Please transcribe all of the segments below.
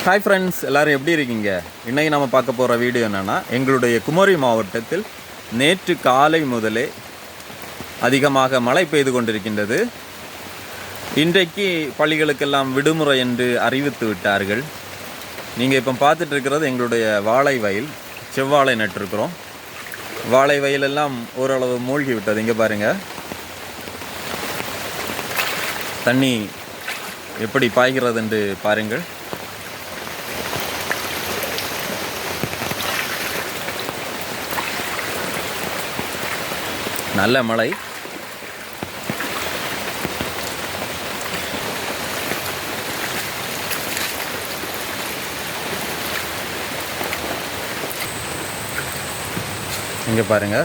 Hi friends, எல்லோரும் எப்படி இருக்கீங்க? இன்றைக்கி நம்ம பார்க்க போகிற வீடியோ என்னென்னா, எங்களுடைய குமரி மாவட்டத்தில் நேற்று காலை முதலே அதிகமாக மழை பெய்து கொண்டிருக்கின்றது. இன்றைக்கு பள்ளிகளுக்கெல்லாம் விடுமுறை என்று அறிவித்து விட்டார்கள். நீங்கள் இப்போ பார்த்துட்டு இருக்கிறது எங்களுடைய வாழை வயல். செவ்வாழை நட்டிருக்கிறோம். வாழை வயலெல்லாம் ஓரளவு மூழ்கி விட்டது. இங்கே பாருங்கள், தண்ணி எப்படி பாய்கிறது என்று பாருங்கள். நல்ல மழை. இங்கே பாருங்க,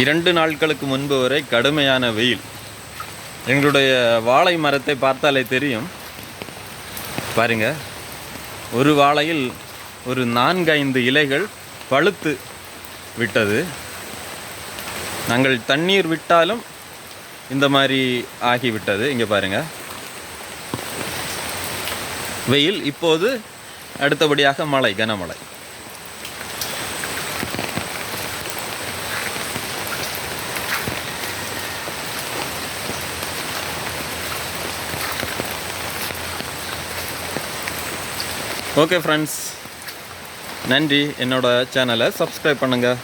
இரண்டு நாட்களுக்கு முன்பு வரை கடுமையான வெயில். எங்களுடைய வாழை மரத்தை பார்த்தாலே தெரியும். பாருங்க, ஒரு வாழையில் ஒரு 4-5 இலைகள் பழுத்து விட்டது. நாங்கள் தண்ணீர் விட்டாலும் இந்த மாதிரி ஆகிவிட்டது. இங்கே பாருங்க, வெயில். இப்போது அடுத்தபடியாக மழை, கனமழை. ஓகே ஃப்ரெண்ட்ஸ், நன்றி. என்னோட சேனலை சப்ஸ்கிரைப் பண்ணுங்கள்.